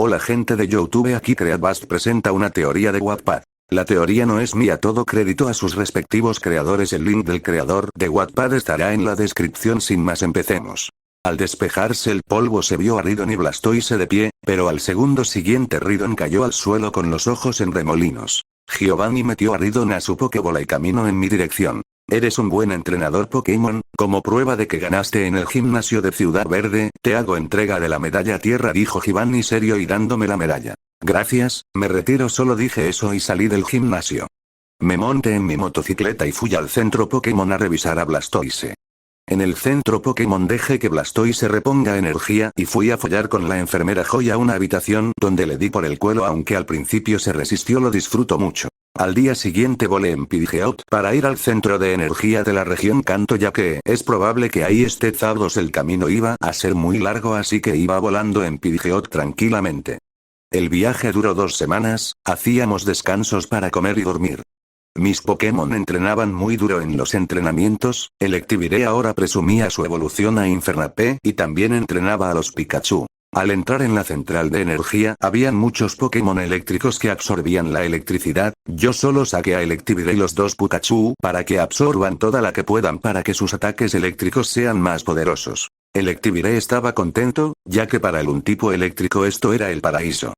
Hola gente de YouTube, aquí Creatbast presenta una teoría de Wattpad. La teoría no es mía, todo crédito a sus respectivos creadores. El link del creador de Wattpad estará en la descripción. Sin más, empecemos. Al despejarse el polvo se vio a Ridon y Blastoise de pie, pero al segundo siguiente Ridon cayó al suelo con los ojos en remolinos. Giovanni metió a Ridon a su Pokébola y caminó en mi dirección. Eres un buen entrenador Pokémon, como prueba de que ganaste en el gimnasio de Ciudad Verde, te hago entrega de la medalla tierra, dijo Giovanni serio y dándome la medalla. Gracias, me retiro, solo dije eso y salí del gimnasio. Me monté en mi motocicleta y fui al centro Pokémon a revisar a Blastoise. En el centro Pokémon dejé que Blastoise reponga energía y fui a follar con la enfermera Joy a una habitación donde le di por el cuello, aunque al principio se resistió, lo disfruto mucho. Al día siguiente volé en Pidgeot para ir al centro de energía de la región Kanto, ya que es probable que ahí esté Zapdos. El camino iba a ser muy largo, así que iba volando en Pidgeot tranquilamente. El viaje duró 2 semanas, hacíamos descansos para comer y dormir. Mis Pokémon entrenaban muy duro en los entrenamientos. Electivire ahora presumía su evolución a Infernape y también entrenaba a los Pikachu. Al entrar en la central de energía habían muchos Pokémon eléctricos que absorbían la electricidad. Yo solo saqué a Electivire y los 2 Pikachu para que absorban toda la que puedan para que sus ataques eléctricos sean más poderosos. Electivire estaba contento, ya que para un tipo eléctrico esto era el paraíso.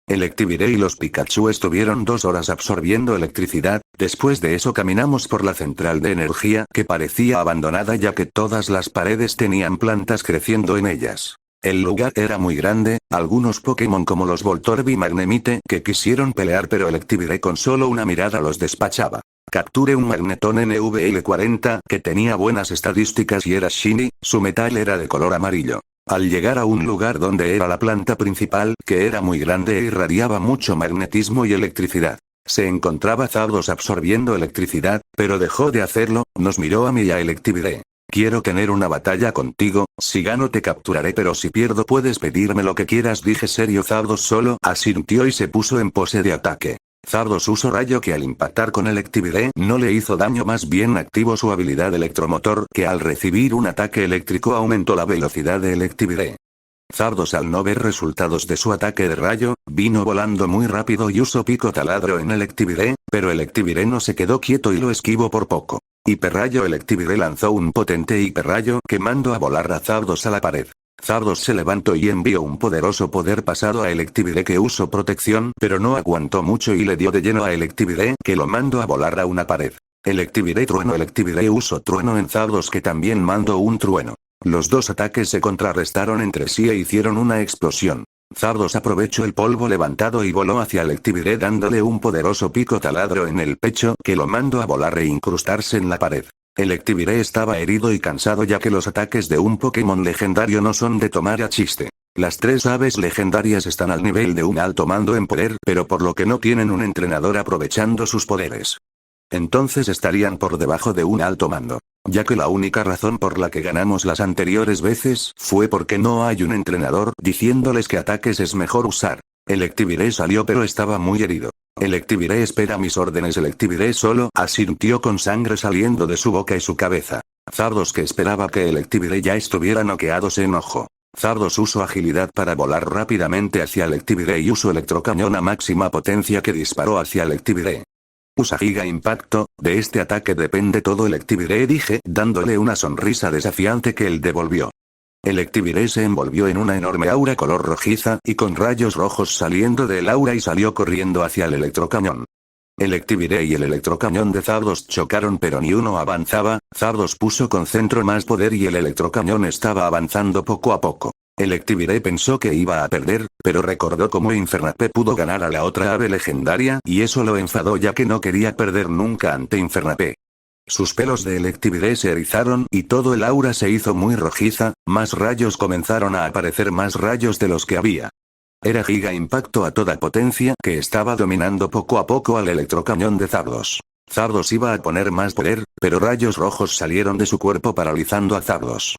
Electivire y los Pikachu estuvieron 2 horas absorbiendo electricidad. Después de eso caminamos por la central de energía, que parecía abandonada ya que todas las paredes tenían plantas creciendo en ellas. El lugar era muy grande, algunos Pokémon como los Voltorb y Magnemite que quisieron pelear, pero Electivire con solo una mirada los despachaba. Capturé un Magneton NVL40 que tenía buenas estadísticas y era shiny, su metal era de color amarillo. Al llegar a un lugar donde era la planta principal, que era muy grande e irradiaba mucho magnetismo y electricidad, se encontraba Zapdos absorbiendo electricidad, pero dejó de hacerlo, nos miró a mí y a Electivire. Quiero tener una batalla contigo, si gano te capturaré, pero si pierdo puedes pedirme lo que quieras, dije serio. Zapdos solo asintió y se puso en pose de ataque. Zapdos usó rayo, que al impactar con Electivire no le hizo daño, más bien activó su habilidad electromotor, que al recibir un ataque eléctrico aumentó la velocidad de Electivire. Zapdos, al no ver resultados de su ataque de rayo, vino volando muy rápido y usó pico taladro en Electivire, pero Electivire no se quedó quieto y lo esquivó por poco. Hiperrayo. Electivire lanzó un potente hiperrayo que mandó a volar a Zapdos a la pared. Zapdos se levantó y envió un poderoso poder pasado a Electivire, que usó protección, pero no aguantó mucho y le dio de lleno a Electivire, que lo mandó a volar a una pared. Electivire trueno. Electivire usó trueno en Zapdos, que también mandó un trueno. Los 2 ataques se contrarrestaron entre sí e hicieron una explosión. Zapdos aprovechó el polvo levantado y voló hacia Electivire dándole un poderoso pico taladro en el pecho que lo mandó a volar e incrustarse en la pared. Electivire estaba herido y cansado, ya que los ataques de un Pokémon legendario no son de tomar a chiste. Las 3 aves legendarias están al nivel de un alto mando en poder, pero por lo que no tienen un entrenador aprovechando sus poderes. Entonces estarían por debajo de un alto mando. Ya que la única razón por la que ganamos las anteriores veces fue porque no hay un entrenador diciéndoles qué ataques es mejor usar. Electivire salió pero estaba muy herido. Electivire espera mis órdenes. Electivire solo asintió con sangre saliendo de su boca y su cabeza. Zapdos, que esperaba que Electivire ya estuviera noqueado, se enojó. Zapdos usó agilidad para volar rápidamente hacia Electivire y usó electrocañón a máxima potencia que disparó hacia Electivire. Usa Giga Impacto, de este ataque depende todo Electivire, dije, dándole una sonrisa desafiante que él devolvió. Electivire se envolvió en una enorme aura color rojiza y con rayos rojos saliendo del aura y salió corriendo hacia el electrocañón. Electivire y el electrocañón de Zapdos chocaron, pero ni uno avanzaba. Zapdos puso concentro más poder y el electrocañón estaba avanzando poco a poco. Electivire pensó que iba a perder, pero recordó cómo Infernape pudo ganar a la otra ave legendaria y eso lo enfadó, ya que no quería perder nunca ante Infernape. Sus pelos de Electivire se erizaron y todo el aura se hizo muy rojiza, más rayos comenzaron a aparecer, más rayos de los que había. Era Giga Impacto a toda potencia que estaba dominando poco a poco al electrocañón de Zapdos. Zapdos iba a poner más poder, pero rayos rojos salieron de su cuerpo paralizando a Zapdos.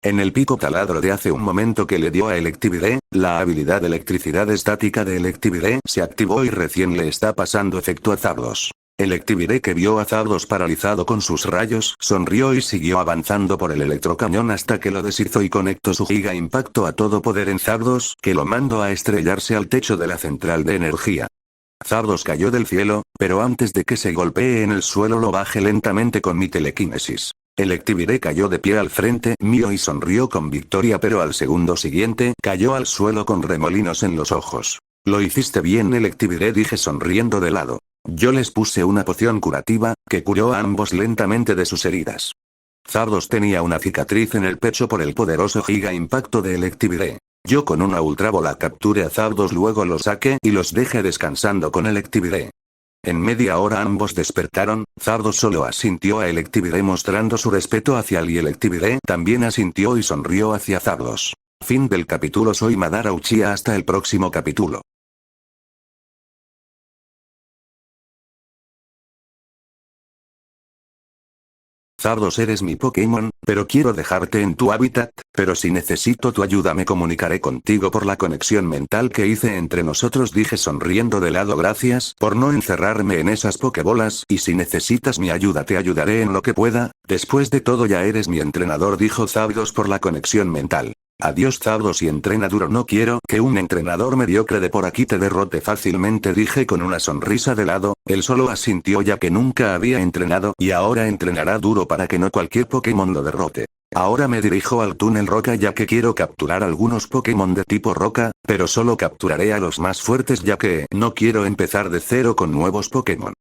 En el pico taladro de hace un momento que le dio a Electivire, la habilidad de electricidad estática de Electivire se activó y recién le está pasando efecto a Zapdos. Electivire, que vio a Zapdos paralizado con sus rayos, sonrió y siguió avanzando por el electrocañón hasta que lo deshizo y conectó su giga impacto a todo poder en Zapdos, que lo mandó a estrellarse al techo de la central de energía. Zapdos cayó del cielo, pero antes de que se golpee en el suelo lo bajé lentamente con mi telequinesis. Electivire cayó de pie al frente mío y sonrió con victoria, pero al segundo siguiente cayó al suelo con remolinos en los ojos. Lo hiciste bien, Electivire, dije sonriendo de lado. Yo les puse una poción curativa, que curó a ambos lentamente de sus heridas. Zapdos tenía una cicatriz en el pecho por el poderoso giga impacto de Electivire. Yo con una ultrabola capturé a Zapdos, luego los saqué y los dejé descansando con Electivire. En media hora ambos despertaron, Zapdos solo asintió a Electivire mostrando su respeto hacia él y Electivire también asintió y sonrió hacia Zapdos. Fin del capítulo. Soy Madara Uchiha, hasta el próximo capítulo. Zapdos, eres mi Pokémon, pero quiero dejarte en tu hábitat, pero si necesito tu ayuda me comunicaré contigo por la conexión mental que hice entre nosotros, dije sonriendo de lado. Gracias por no encerrarme en esas Pokébolas, y si necesitas mi ayuda te ayudaré en lo que pueda, después de todo ya eres mi entrenador, dijo Zapdos por la conexión mental. Adiós Zapdos y entrena duro, no quiero que un entrenador mediocre de por aquí te derrote fácilmente, dije con una sonrisa de lado. Él solo asintió ya que nunca había entrenado y ahora entrenará duro para que no cualquier Pokémon lo derrote. Ahora me dirijo al túnel roca ya que quiero capturar algunos Pokémon de tipo roca, pero solo capturaré a los más fuertes ya que no quiero empezar de cero con nuevos Pokémon.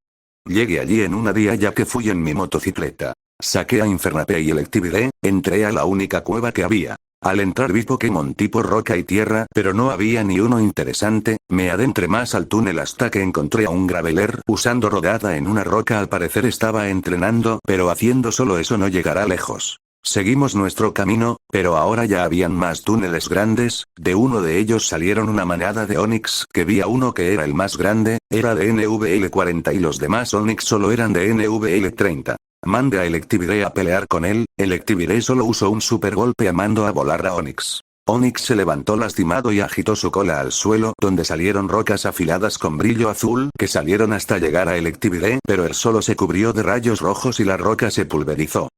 Llegué allí en un día ya que fui en mi motocicleta. Saqué a Infernape y Electivire, entré a la única cueva que había. Al entrar vi Pokémon tipo roca y tierra, pero no había ni uno interesante. Me adentré más al túnel hasta que encontré a un Graveler usando rodada en una roca. Al parecer estaba entrenando, pero haciendo solo eso no llegará lejos. Seguimos nuestro camino, pero ahora ya habían más túneles grandes. De uno de ellos salieron una manada de Onix, que vi a uno que era el más grande, era de NVL 40 y los demás Onix solo eran de NVL 30. Mandé a Electivire a pelear con él. Electivire solo usó un super golpe mando a volar a Onix. Onix se levantó lastimado y agitó su cola al suelo, donde salieron rocas afiladas con brillo azul que salieron hasta llegar a Electivire, pero él solo se cubrió de rayos rojos y la roca se pulverizó.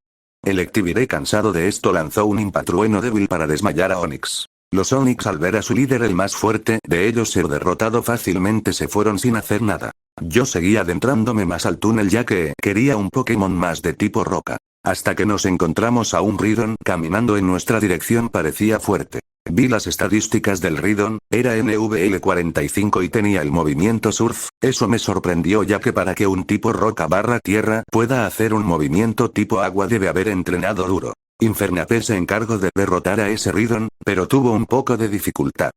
Electivire, cansado de esto, lanzó un impatrueno débil para desmayar a Onix. Los Onix, al ver a su líder el más fuerte de ellos ser derrotado fácilmente, se fueron sin hacer nada. Yo seguí adentrándome más al túnel ya que quería un Pokémon más de tipo roca. Hasta que nos encontramos a un Ridon caminando en nuestra dirección, parecía fuerte. Vi las estadísticas del Ridon, era NVL 45 y tenía el movimiento Surf, eso me sorprendió ya que para que un tipo roca barra tierra pueda hacer un movimiento tipo agua debe haber entrenado duro. Infernape se encargó de derrotar a ese Ridon, pero tuvo un poco de dificultad.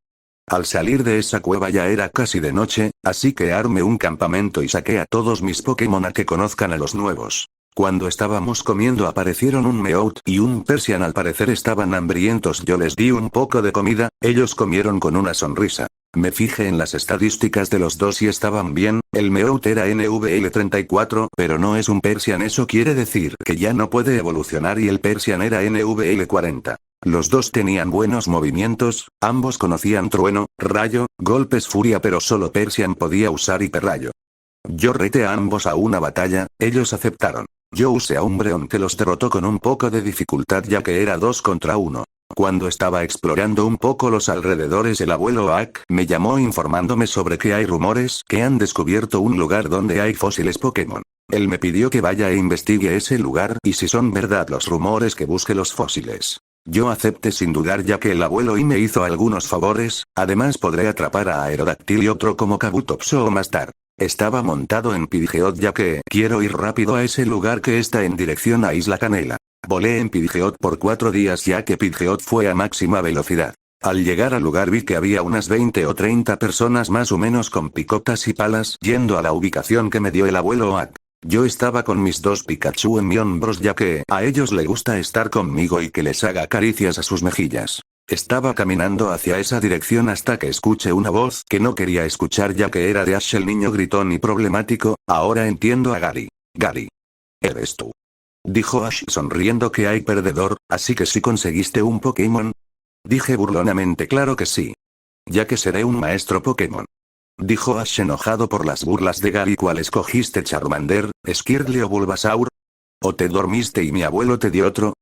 Al salir de esa cueva ya era casi de noche, así que armé un campamento y saqué a todos mis Pokémon a que conozcan a los nuevos. Cuando estábamos comiendo aparecieron un Meowth y un Persian, al parecer estaban hambrientos. Yo les di un poco de comida, ellos comieron con una sonrisa. Me fijé en las estadísticas de los dos y estaban bien. El Meowth era NVL 34, pero no es un Persian, eso quiere decir que ya no puede evolucionar, y el Persian era NVL 40. Los dos tenían buenos movimientos, ambos conocían trueno, rayo, golpes, furia, pero solo Persian podía usar hiperrayo. Yo reté a ambos a una batalla, ellos aceptaron. Yo usé a Umbreon que los derrotó con un poco de dificultad ya que era 2 contra 1. Cuando estaba explorando un poco los alrededores, el abuelo Oak me llamó informándome sobre que hay rumores que han descubierto un lugar donde hay fósiles Pokémon. Él me pidió que vaya e investigue ese lugar y si son verdad los rumores que busque los fósiles. Yo acepté sin dudar ya que el abuelo y me hizo algunos favores, además podré atrapar a Aerodactyl y otro como Kabutops o Mastar. Estaba montado en Pidgeot ya que quiero ir rápido a ese lugar que está en dirección a Isla Canela. Volé en Pidgeot por 4 días ya que Pidgeot fue a máxima velocidad. Al llegar al lugar vi que había unas 20 o 30 personas más o menos con picotas y palas yendo a la ubicación que me dio el abuelo Oak. Yo estaba con mis 2 Pikachu en mis hombros ya que a ellos les gusta estar conmigo y que les haga caricias a sus mejillas. Estaba caminando hacia esa dirección hasta que escuché una voz que no quería escuchar ya que era de Ash, el niño gritón y problemático. Ahora entiendo a Gary. Gary. ¿Eres tú? Dijo Ash sonriendo. Que hay perdedor, así que si conseguiste un Pokémon. Dije burlonamente claro que sí. Ya que seré un maestro Pokémon. Dijo Ash enojado por las burlas de Gary. ¿Cuál escogiste, Charmander, Squirtle o Bulbasaur? ¿O te dormiste y mi abuelo te dio otro?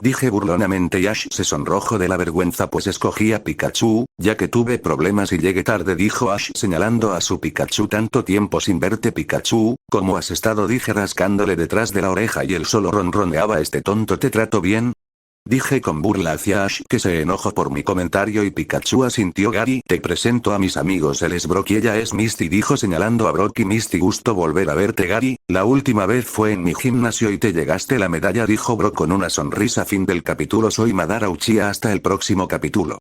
Dije burlonamente y Ash se sonrojó de la vergüenza pues escogí a Pikachu, ya que tuve problemas y llegué tarde, dijo Ash señalando a su Pikachu. Tanto tiempo sin verte, Pikachu, ¿cómo has estado? Dije rascándole detrás de la oreja y él solo ronroneaba. ¿Este tonto te trato bien? Dije con burla hacia Ash, que se enojó por mi comentario y Pikachu asintió. Gary, te presento a mis amigos, él es Brock y ella es Misty, dijo señalando a Brock y Misty. Gusto volver a verte, Gary, la última vez fue en mi gimnasio y te llegaste la medalla, dijo Brock con una sonrisa. Fin del capítulo. Soy Madara Uchiha, hasta el próximo capítulo.